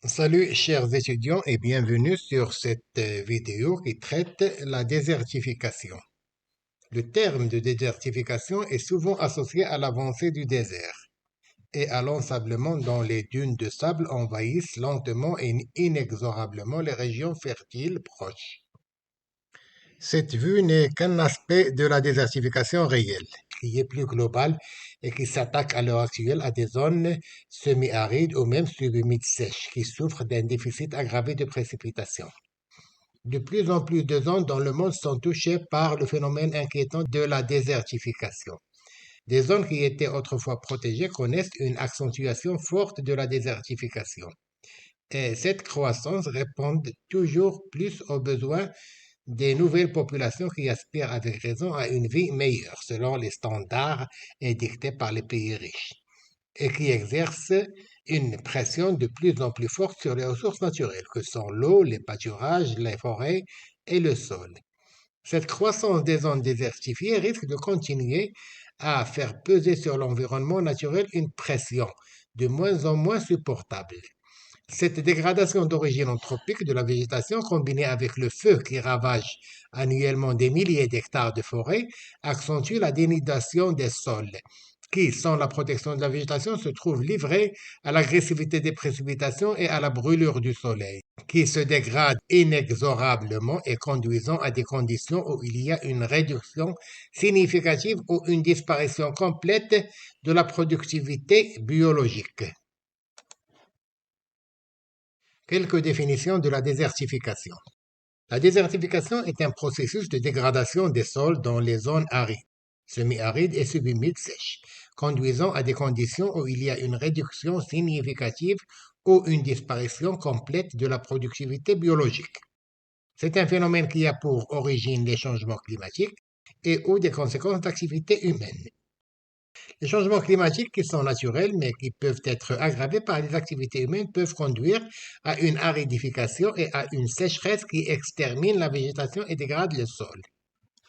Salut chers étudiants et bienvenue sur cette vidéo qui traite la désertification. Le terme de désertification est souvent associé à l'avancée du désert et à l'ensablement dont les dunes de sable envahissent lentement et inexorablement les régions fertiles proches. Cette vue n'est qu'un aspect de la désertification réelle, qui est plus globale et qui s'attaque à l'heure actuelle à des zones semi-arides ou même subhumides sèches qui souffrent d'un déficit aggravé de précipitations. De plus en plus de zones dans le monde sont touchées par le phénomène inquiétant de la désertification. Des zones qui étaient autrefois protégées connaissent une accentuation forte de la désertification. Et cette croissance répond toujours plus aux besoins des nouvelles populations qui aspirent avec raison à une vie meilleure selon les standards édictés par les pays riches et qui exercent une pression de plus en plus forte sur les ressources naturelles que sont l'eau, les pâturages, les forêts et le sol. Cette croissance des zones désertifiées risque de continuer à faire peser sur l'environnement naturel une pression de moins en moins supportable. Cette dégradation d'origine anthropique de la végétation, combinée avec le feu qui ravage annuellement des milliers d'hectares de forêt, accentue la dénudation des sols, qui, sans la protection de la végétation, se trouvent livrés à l'agressivité des précipitations et à la brûlure du soleil, qui se dégradent inexorablement et conduisant à des conditions où il y a une réduction significative ou une disparition complète de la productivité biologique. Quelques définitions de la désertification. La désertification est un processus de dégradation des sols dans les zones arides, semi-arides et subhumides sèches, conduisant à des conditions où il y a une réduction significative ou une disparition complète de la productivité biologique. C'est un phénomène qui a pour origine les changements climatiques et ou des conséquences d'activités humaines. Les changements climatiques qui sont naturels mais qui peuvent être aggravés par les activités humaines peuvent conduire à une aridification et à une sécheresse qui extermine la végétation et dégrade le sol.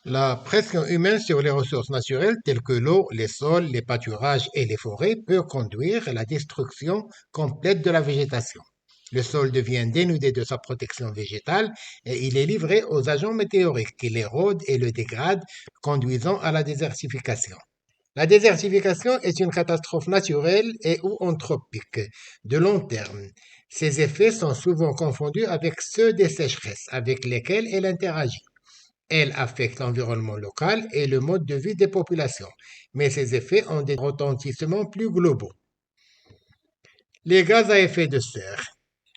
La pression humaine sur les ressources naturelles telles que l'eau, les sols, les pâturages et les forêts peut conduire à la destruction complète de la végétation. Le sol devient dénudé de sa protection végétale et il est livré aux agents météoriques qui l'érodent et le dégradent, conduisant à la désertification. La désertification est une catastrophe naturelle et ou anthropique de long terme. Ses effets sont souvent confondus avec ceux des sécheresses avec lesquelles elle interagit. Elle affecte l'environnement local et le mode de vie des populations, mais ses effets ont des retentissements plus globaux. Les gaz à effet de serre.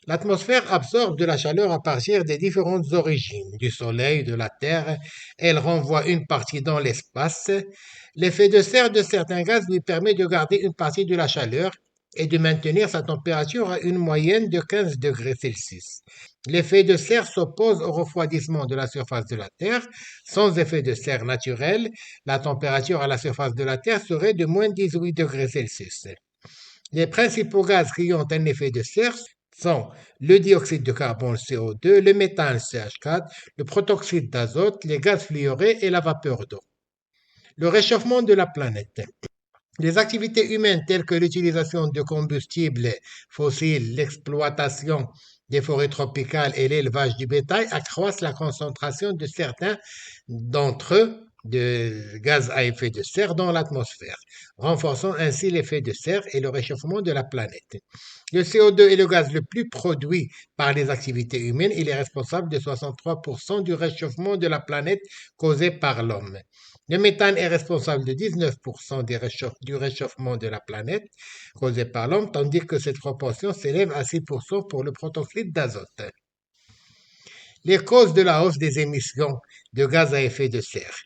L'atmosphère absorbe de la chaleur à partir des différentes origines, du Soleil, de la Terre. Elle renvoie une partie dans l'espace. L'effet de serre de certains gaz lui permet de garder une partie de la chaleur et de maintenir sa température à une moyenne de 15 degrés Celsius. L'effet de serre s'oppose au refroidissement de la surface de la Terre. Sans effet de serre naturel, la température à la surface de la Terre serait de moins 18 degrés Celsius. Les principaux gaz qui ont un effet de serre sont le dioxyde de carbone CO2, le méthane CH4, le protoxyde d'azote, les gaz fluorés et la vapeur d'eau. Le réchauffement de la planète. Les activités humaines telles que l'utilisation de combustibles fossiles, l'exploitation des forêts tropicales et l'élevage du bétail accroissent la concentration de certains d'entre eux de gaz à effet de serre dans l'atmosphère, renforçant ainsi l'effet de serre et le réchauffement de la planète. Le CO2 est le gaz le plus produit par les activités humaines. Il est responsable de 63% du réchauffement de la planète causé par l'homme. Le méthane est responsable de 19% du réchauffement de la planète causé par l'homme, tandis que cette proportion s'élève à 6% pour le protoxyde d'azote. Les causes de la hausse des émissions de gaz à effet de serre.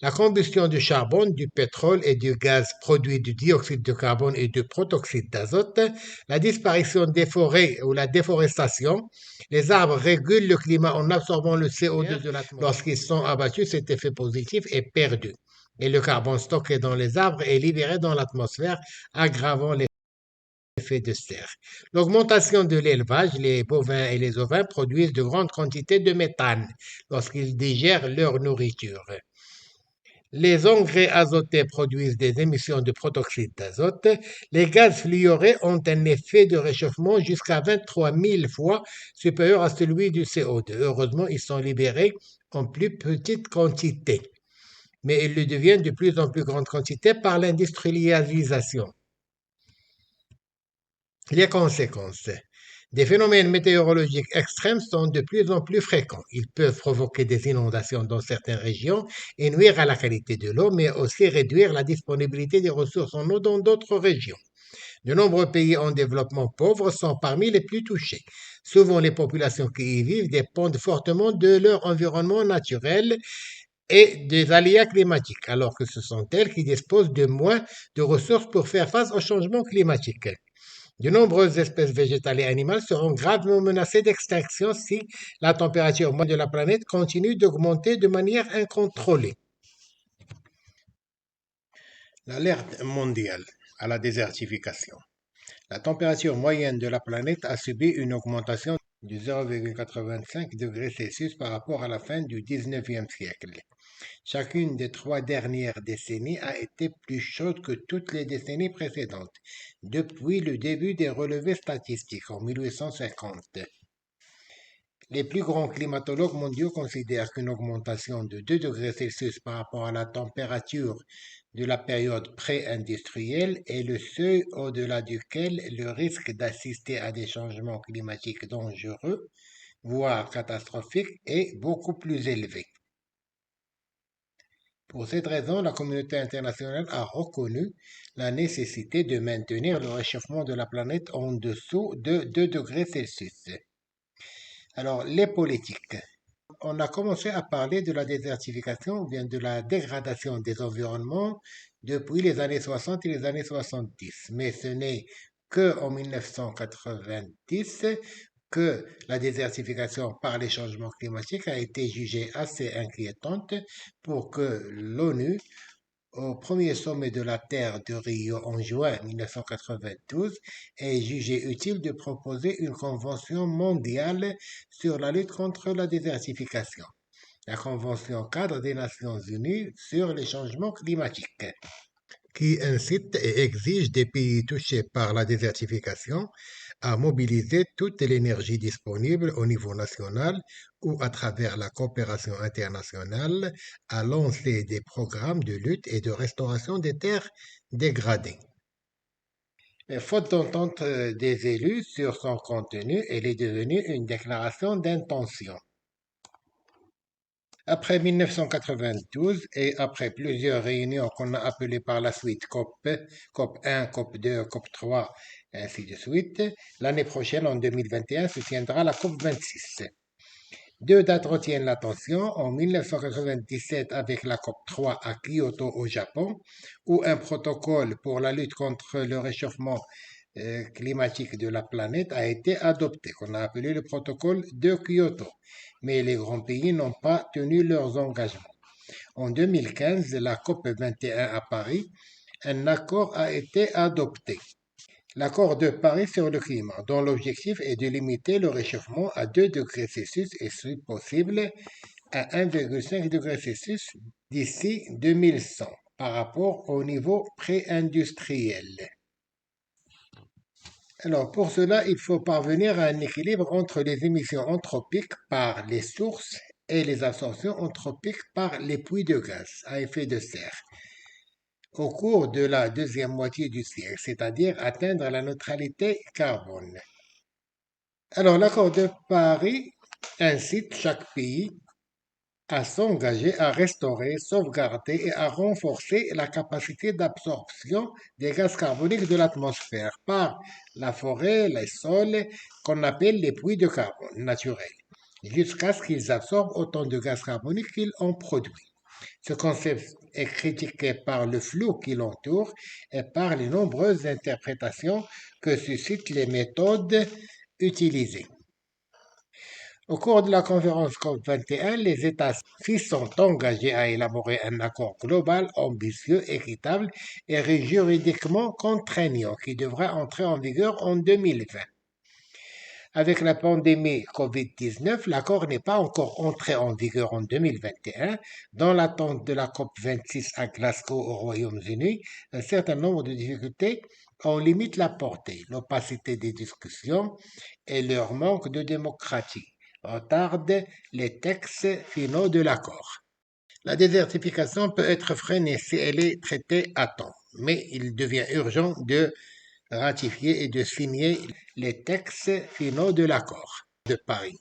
La combustion du charbon, du pétrole et du gaz produit du dioxyde de carbone et du protoxyde d'azote, la disparition des forêts ou la déforestation. Les arbres régulent le climat en absorbant le CO2 de l'atmosphère. Lorsqu'ils sont abattus, cet effet positif est perdu. Et le carbone stocké dans les arbres est libéré dans l'atmosphère, aggravant l'effet de serre. L'augmentation de l'élevage, les bovins et les ovins produisent de grandes quantités de méthane lorsqu'ils digèrent leur nourriture. Les engrais azotés produisent des émissions de protoxyde d'azote. Les gaz fluorés ont un effet de réchauffement jusqu'à 23 000 fois supérieur à celui du CO2. Heureusement, ils sont libérés en plus petite quantité, mais ils le deviennent de plus en plus grande quantité par l'industrialisation. Les conséquences. Des phénomènes météorologiques extrêmes sont de plus en plus fréquents. Ils peuvent provoquer des inondations dans certaines régions et nuire à la qualité de l'eau, mais aussi réduire la disponibilité des ressources en eau dans d'autres régions. De nombreux pays en développement pauvre sont parmi les plus touchés. Souvent, les populations qui y vivent dépendent fortement de leur environnement naturel et des aléas climatiques, alors que ce sont elles qui disposent de moins de ressources pour faire face au changement climatique. De nombreuses espèces végétales et animales seront gravement menacées d'extinction si la température moyenne de la planète continue d'augmenter de manière incontrôlée. L'alerte mondiale à la désertification. La température moyenne de la planète a subi une augmentation de 0,85 degrés Celsius par rapport à la fin du 19e siècle. Chacune des 3 dernières décennies a été plus chaude que toutes les décennies précédentes, depuis le début des relevés statistiques en 1850. Les plus grands climatologues mondiaux considèrent qu'une augmentation de 2 degrés Celsius par rapport à la température de la période pré-industrielle est le seuil au-delà duquel le risque d'assister à des changements climatiques dangereux, voire catastrophiques, est beaucoup plus élevé. Pour cette raison, la communauté internationale a reconnu la nécessité de maintenir le réchauffement de la planète en dessous de 2 degrés Celsius. Alors, les politiques. On a commencé à parler de la désertification ou bien de la dégradation des environnements depuis les années 60 et les années 70, mais ce n'est qu'en 1990 que la désertification par les changements climatiques a été jugée assez inquiétante pour que l'ONU, au premier sommet de la Terre de Rio en juin 1992, ait jugé utile de proposer une convention mondiale sur la lutte contre la désertification, la Convention cadre des Nations Unies sur les changements climatiques, qui incite et exige des pays touchés par la désertification à mobiliser toute l'énergie disponible au niveau national ou à travers la coopération internationale à lancer des programmes de lutte et de restauration des terres dégradées. Mais faute d'entente des élus sur son contenu, elle est devenue une déclaration d'intention. Après 1992 et après plusieurs réunions qu'on a appelées par la suite COP 1, COP 2, COP 3, et ainsi de suite, l'année prochaine, en 2021, se tiendra la COP 26. Deux dates retiennent l'attention, en 1997 avec la COP 3 à Kyoto au Japon, où un protocole pour la lutte contre le réchauffement climatique de la planète a été adopté, qu'on a appelé le protocole de Kyoto. Mais les grands pays n'ont pas tenu leurs engagements. En 2015, la COP 21 à Paris, un accord a été adopté. L'accord de Paris sur le climat, dont l'objectif est de limiter le réchauffement à 2 degrés Celsius et si possible à 1,5 degré Celsius d'ici 2100 par rapport au niveau pré-industriel. Alors, pour cela, il faut parvenir à un équilibre entre les émissions anthropiques par les sources et les absorptions anthropiques par les puits de gaz à effet de serre au cours de la deuxième moitié du siècle, c'est-à-dire atteindre la neutralité carbone. Alors, l'accord de Paris incite chaque pays à s'engager à restaurer, sauvegarder et à renforcer la capacité d'absorption des gaz carboniques de l'atmosphère par la forêt, les sols, qu'on appelle les puits de carbone naturels, jusqu'à ce qu'ils absorbent autant de gaz carbonique qu'ils en produisent. Ce concept est critiqué par le flou qui l'entoure et par les nombreuses interprétations que suscitent les méthodes utilisées. Au cours de la conférence COP21, les États s'y sont engagés à élaborer un accord global, ambitieux, équitable et juridiquement contraignant qui devra entrer en vigueur en 2020. Avec la pandémie COVID-19, l'accord n'est pas encore entré en vigueur en 2021. Dans l'attente de la COP26 à Glasgow au Royaume-Uni, un certain nombre de difficultés en limitent la portée. L'opacité des discussions et leur manque de démocratie retardent les textes finaux de l'accord. La désertification peut être freinée si elle est traitée à temps, mais il devient urgent de ratifier et de signer les textes finaux de l'accord de Paris.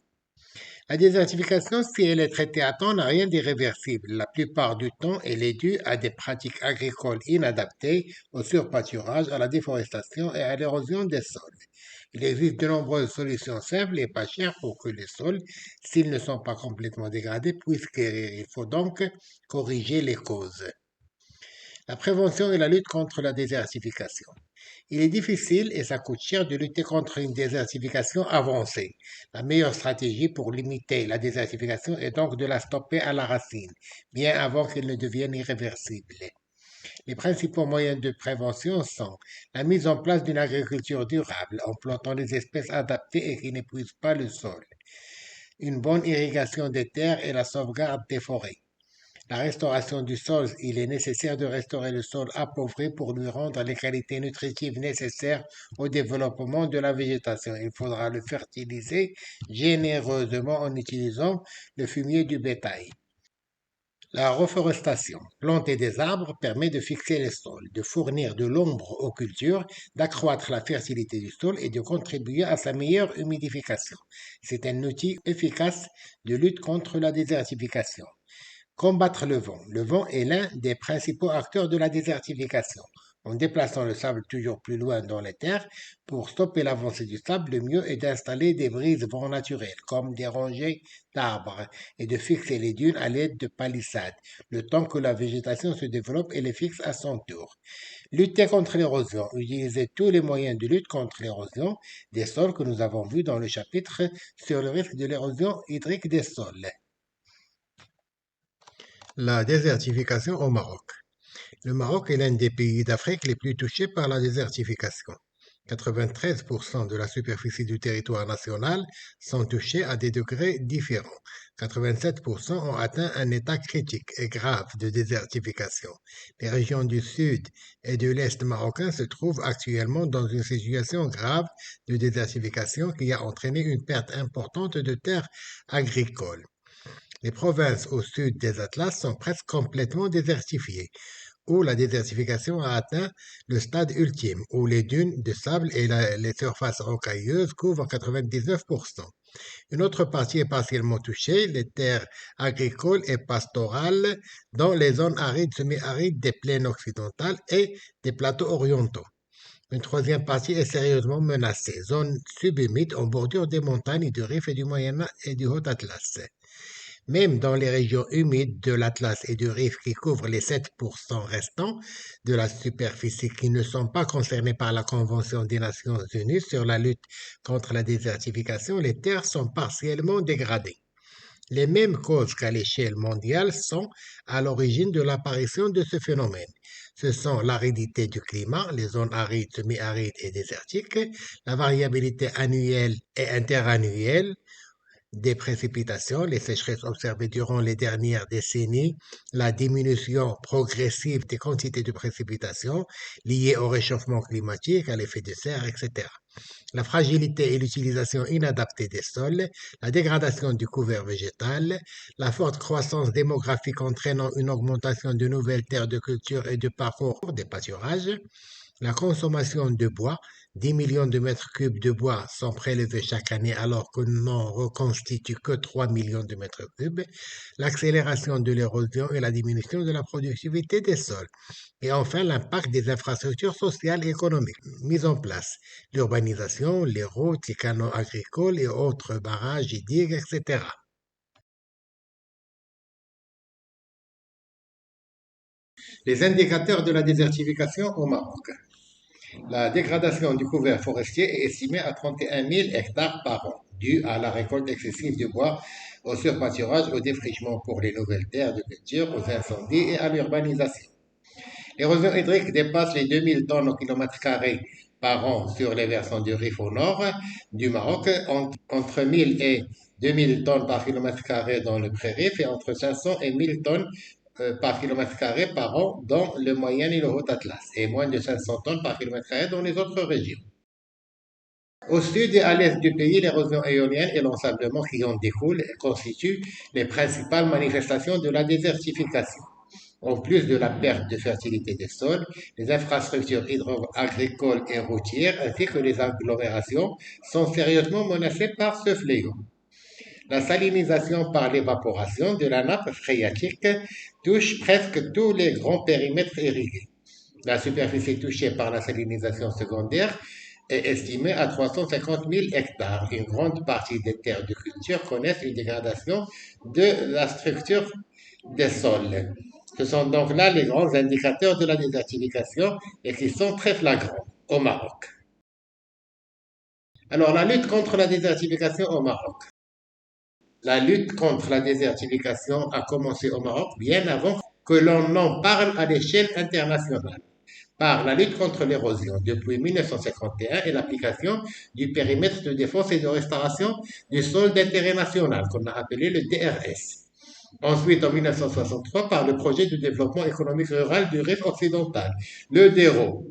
La désertification, si elle est traitée à temps, n'a rien d'irréversible. La plupart du temps, elle est due à des pratiques agricoles inadaptées, au surpâturage, à la déforestation et à l'érosion des sols. Il existe de nombreuses solutions simples et pas chères pour que les sols, s'ils ne sont pas complètement dégradés, puissent guérir. Il faut donc corriger les causes. La prévention et la lutte contre la désertification. Il est difficile et ça coûte cher de lutter contre une désertification avancée. La meilleure stratégie pour limiter la désertification est donc de la stopper à la racine, bien avant qu'elle ne devienne irréversible. Les principaux moyens de prévention sont la mise en place d'une agriculture durable en plantant des espèces adaptées et qui n'épuisent pas le sol, une bonne irrigation des terres et la sauvegarde des forêts. La restauration du sol, il est nécessaire de restaurer le sol appauvri pour lui rendre les qualités nutritives nécessaires au développement de la végétation. Il faudra le fertiliser généreusement en utilisant le fumier du bétail. La reforestation. Planter des arbres permet de fixer les sols, de fournir de l'ombre aux cultures, d'accroître la fertilité du sol et de contribuer à sa meilleure humidification. C'est un outil efficace de lutte contre la désertification. Combattre le vent. Le vent est l'un des principaux acteurs de la désertification. En déplaçant le sable toujours plus loin dans les terres, pour stopper l'avancée du sable, le mieux est d'installer des brises-vents naturelles, comme des rangées d'arbres, et de fixer les dunes à l'aide de palissades, le temps que la végétation se développe et les fixe à son tour. Lutter contre l'érosion. Utiliser tous les moyens de lutte contre l'érosion des sols que nous avons vus dans le chapitre sur le risque de l'érosion hydrique des sols. La désertification au Maroc. Le Maroc est l'un des pays d'Afrique les plus touchés par la désertification. 93% de la superficie du territoire national sont touchés à des degrés différents. 87% ont atteint un état critique et grave de désertification. Les régions du sud et de l'est marocain se trouvent actuellement dans une situation grave de désertification qui a entraîné une perte importante de terres agricoles. Les provinces au sud des Atlas sont presque complètement désertifiées, où la désertification a atteint le stade ultime, où les dunes de sable et les surfaces rocailleuses couvrent 99%. Une autre partie est partiellement touchée, les terres agricoles et pastorales dans les zones arides, semi-arides des plaines occidentales et des plateaux orientaux. Une troisième partie est sérieusement menacée, zone subhumide en bordure des montagnes du Rif et du Moyen et du Haut-Atlas. Même dans les régions humides de l'Atlas et du Rif qui couvrent les 7% restants de la superficie qui ne sont pas concernés par la Convention des Nations Unies sur la lutte contre la désertification, les terres sont partiellement dégradées. Les mêmes causes qu'à l'échelle mondiale sont à l'origine de l'apparition de ce phénomène. Ce sont l'aridité du climat, les zones arides, semi-arides et désertiques, la variabilité annuelle et interannuelle, des précipitations, les sécheresses observées durant les dernières décennies, la diminution progressive des quantités de précipitations liées au réchauffement climatique, à l'effet de serre, etc. La fragilité et l'utilisation inadaptée des sols, la dégradation du couvert végétal, la forte croissance démographique entraînant une augmentation de nouvelles terres de culture et de parcours des pâturages, la consommation de bois, 10 millions de mètres cubes de bois sont prélevés chaque année alors que n'en reconstituent que 3 millions de mètres cubes, l'accélération de l'érosion et la diminution de la productivité des sols, et enfin l'impact des infrastructures sociales et économiques mises en place, l'urbanisation, les routes, les canaux agricoles et autres barrages et digues, etc. Les indicateurs de la désertification au Maroc. La dégradation du couvert forestier est estimée à 31 000 hectares par an, due à la récolte excessive de bois, au surpâturage, au défrichement pour les nouvelles terres de culture, aux incendies et à l'urbanisation. L'érosion hydrique dépasse les 2000 tonnes au kilomètre carré par an sur les versants du Rif au nord du Maroc, entre 1000 et 2000 tonnes par kilomètre carré dans le pré-Rif et entre 500 et 1000 tonnes par kilomètre carré par an dans le Moyen et le Haut Atlas, et moins de 500 tonnes par kilomètre carré dans les autres régions. Au sud et à l'est du pays, l'érosion éolienne et l'ensablement qui en découle constituent les principales manifestations de la désertification. En plus de la perte de fertilité des sols, les infrastructures hydro-agricoles et routières ainsi que les agglomérations sont sérieusement menacées par ce fléau. La salinisation par l'évaporation de la nappe phréatique touche presque tous les grands périmètres irrigués. La superficie touchée par la salinisation secondaire est estimée à 350 000 hectares. Une grande partie des terres de culture connaissent une dégradation de la structure des sols. Ce sont donc là les grands indicateurs de la désertification et qui sont très flagrants au Maroc. Alors, la lutte contre la désertification au Maroc. La lutte contre la désertification a commencé au Maroc bien avant que l'on en parle à l'échelle internationale, par la lutte contre l'érosion depuis 1951 et l'application du périmètre de défense et de restauration du sol d'intérêt national, qu'on a appelé le DRS. Ensuite, en 1963, par le projet de développement économique rural du Rif occidental, le DERO.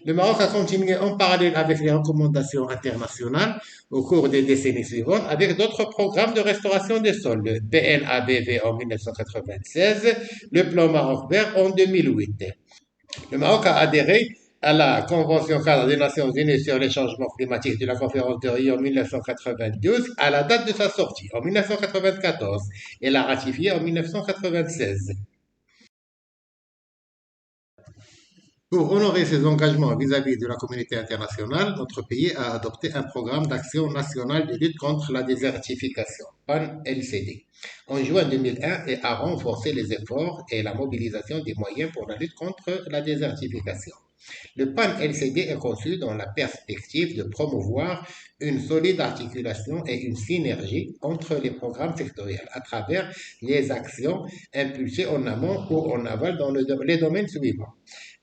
Le Maroc a continué en parallèle avec les recommandations internationales au cours des décennies suivantes avec d'autres programmes de restauration des sols, le PNABV en 1996, le plan Maroc vert en 2008. Le Maroc a adhéré à la Convention cadre des Nations Unies sur les changements climatiques de la conférence de Rio en 1992 à la date de sa sortie en 1994 et l'a ratifiée en 1996. Pour honorer ses engagements vis-à-vis de la communauté internationale, notre pays a adopté un programme d'action nationale de lutte contre la désertification, PAN-LCD, en juin 2001 et a renforcé les efforts et la mobilisation des moyens pour la lutte contre la désertification. Le PAN-LCD est conçu dans la perspective de promouvoir une solide articulation et une synergie entre les programmes sectoriels à travers les actions impulsées en amont ou en aval dans les domaines suivants.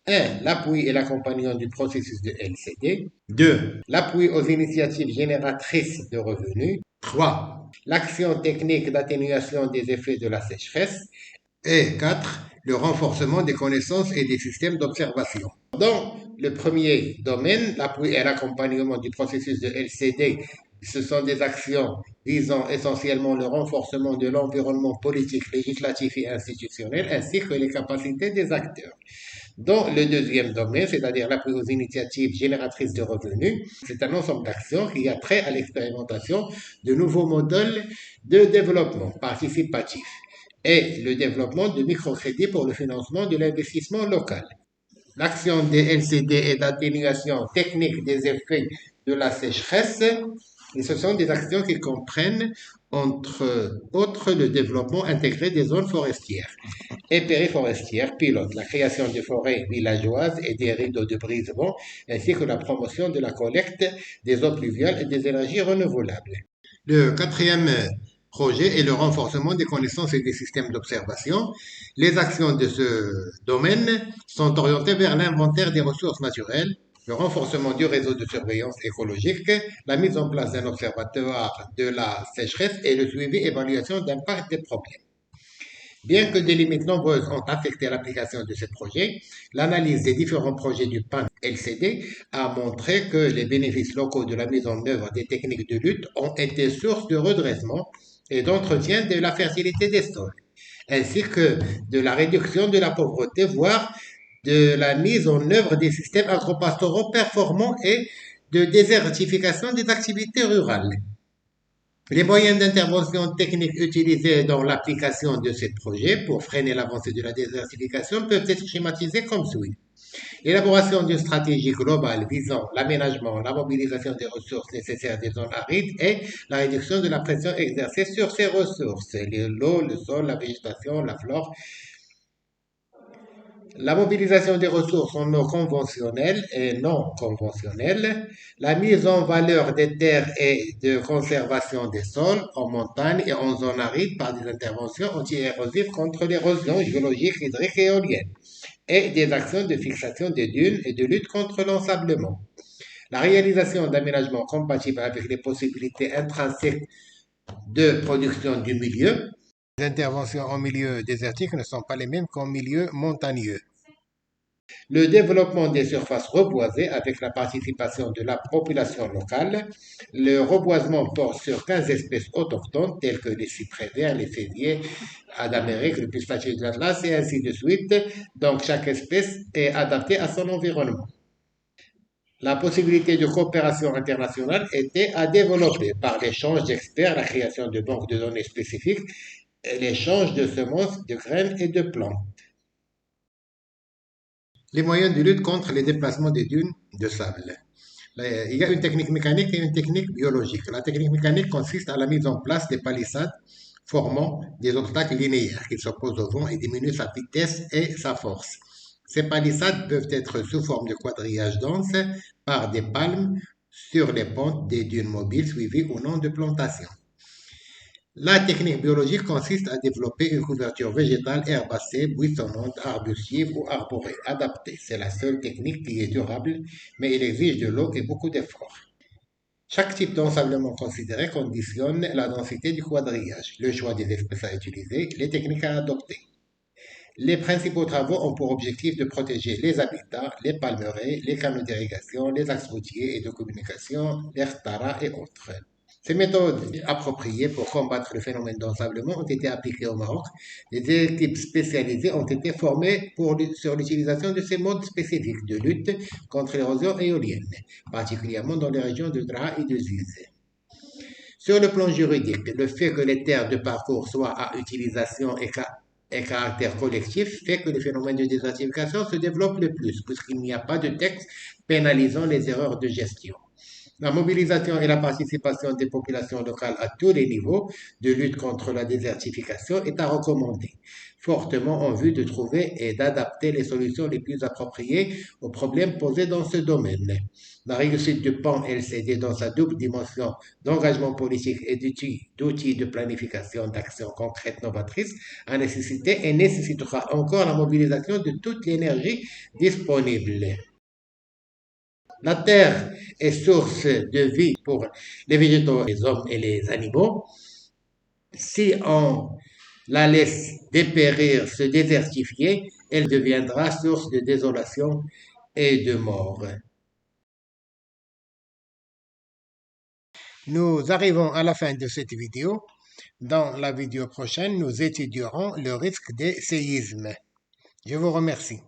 1. L'appui et l'accompagnement du processus de LCD. 2. L'appui aux initiatives génératrices de revenus. 3. L'action technique d'atténuation des effets de la sécheresse. Et 4. Le renforcement des connaissances et des systèmes d'observation. Dans le premier domaine, l'appui et l'accompagnement du processus de LCD, ce sont des actions visant essentiellement le renforcement de l'environnement politique, législatif et institutionnel, ainsi que les capacités des acteurs. Dans le deuxième domaine, c'est-à-dire l'appui aux initiatives génératrices de revenus, c'est un ensemble d'actions qui a trait à l'expérimentation de nouveaux modèles de développement participatif et le développement de microcrédits pour le financement de l'investissement local. L'action des LCD est d'atténuation technique des effets de la sécheresse et ce sont des actions qui comprennent entre autres le développement intégré des zones forestières et périforestières pilote, la création de forêts villageoises et des rideaux de brise-vent, ainsi que la promotion de la collecte des eaux pluviales et des énergies renouvelables. Le quatrième projet est le renforcement des connaissances et des systèmes d'observation. Les actions de ce domaine sont orientées vers l'inventaire des ressources naturelles, le renforcement du réseau de surveillance écologique, la mise en place d'un observatoire de la sécheresse et le suivi et évaluation d'impact des problèmes. Bien que des limites nombreuses ont affecté l'application de ce projet, l'analyse des différents projets du PAN LCD a montré que les bénéfices locaux de la mise en œuvre des techniques de lutte ont été source de redressement et d'entretien de la fertilité des sols, ainsi que de la réduction de la pauvreté, voire de la mise en œuvre des systèmes agropastoraux performants et de désertification des activités rurales. Les moyens d'intervention technique utilisés dans l'application de ces projets pour freiner l'avancée de la désertification peuvent être schématisés comme suit. L'élaboration d'une stratégie globale visant l'aménagement, la mobilisation des ressources nécessaires des zones arides et la réduction de la pression exercée sur ces ressources, l'eau, le sol, la végétation, la flore. La mobilisation des ressources en eau conventionnelles et non conventionnelles, la mise en valeur des terres et de conservation des sols en montagne et en zone aride par des interventions anti-érosives contre l'érosion géologique, hydrique et éolienne, et des actions de fixation des dunes et de lutte contre l'ensablement. La réalisation d'aménagements compatibles avec les possibilités intrinsèques de production du milieu. Les interventions en milieu désertique ne sont pas les mêmes qu'en milieu montagneux. Le développement des surfaces reboisées avec la participation de la population locale. Le reboisement porte sur 15 espèces autochtones telles que les cyprès verts, les féviers d'Amérique, le pistachier de l'Atlas et ainsi de suite. Donc chaque espèce est adaptée à son environnement. La possibilité de coopération internationale était à développer par l'échange d'experts, la création de banques de données spécifiques, et l'échange de semences, de graines et de plantes. Les moyens de lutte contre les déplacements des dunes de sable. Il y a une technique mécanique et une technique biologique. La technique mécanique consiste à la mise en place des palissades formant des obstacles linéaires qui s'opposent au vent et diminuent sa vitesse et sa force. Ces palissades peuvent être sous forme de quadrillage dense par des palmes sur les pentes des dunes mobiles suivies ou non de plantations. La technique biologique consiste à développer une couverture végétale herbacée, buissonnante, arbustive ou arborée adaptée. C'est la seule technique qui est durable, mais il exige de l'eau et beaucoup d'efforts. Chaque type d'ensablement considéré conditionne la densité du quadrillage, le choix des espèces à utiliser, les techniques à adopter. Les principaux travaux ont pour objectif de protéger les habitats, les palmeraies, les canaux d'irrigation, les axes routiers et de communication, les rtaras et autres. Ces méthodes appropriées pour combattre le phénomène d'ensablement ont été appliquées au Maroc. Des équipes spécialisées ont été formées sur l'utilisation de ces modes spécifiques de lutte contre l'érosion éolienne, particulièrement dans les régions de Dra et de Ziz. Sur le plan juridique, le fait que les terres de parcours soient à utilisation et caractère collectif fait que le phénomène de désertification se développe le plus, puisqu'il n'y a pas de texte pénalisant les erreurs de gestion. La mobilisation et la participation des populations locales à tous les niveaux de lutte contre la désertification est à recommander, fortement en vue de trouver et d'adapter les solutions les plus appropriées aux problèmes posés dans ce domaine. La réussite du PAN LCD dans sa double dimension d'engagement politique et d'outils de planification d'actions concrètes novatrices a nécessité et nécessitera encore la mobilisation de toute l'énergie disponible. La terre est source de vie pour les végétaux, les hommes et les animaux. Si on la laisse dépérir, se désertifier, elle deviendra source de désolation et de mort. Nous arrivons à la fin de cette vidéo. Dans la vidéo prochaine, nous étudierons le risque des séismes. Je vous remercie.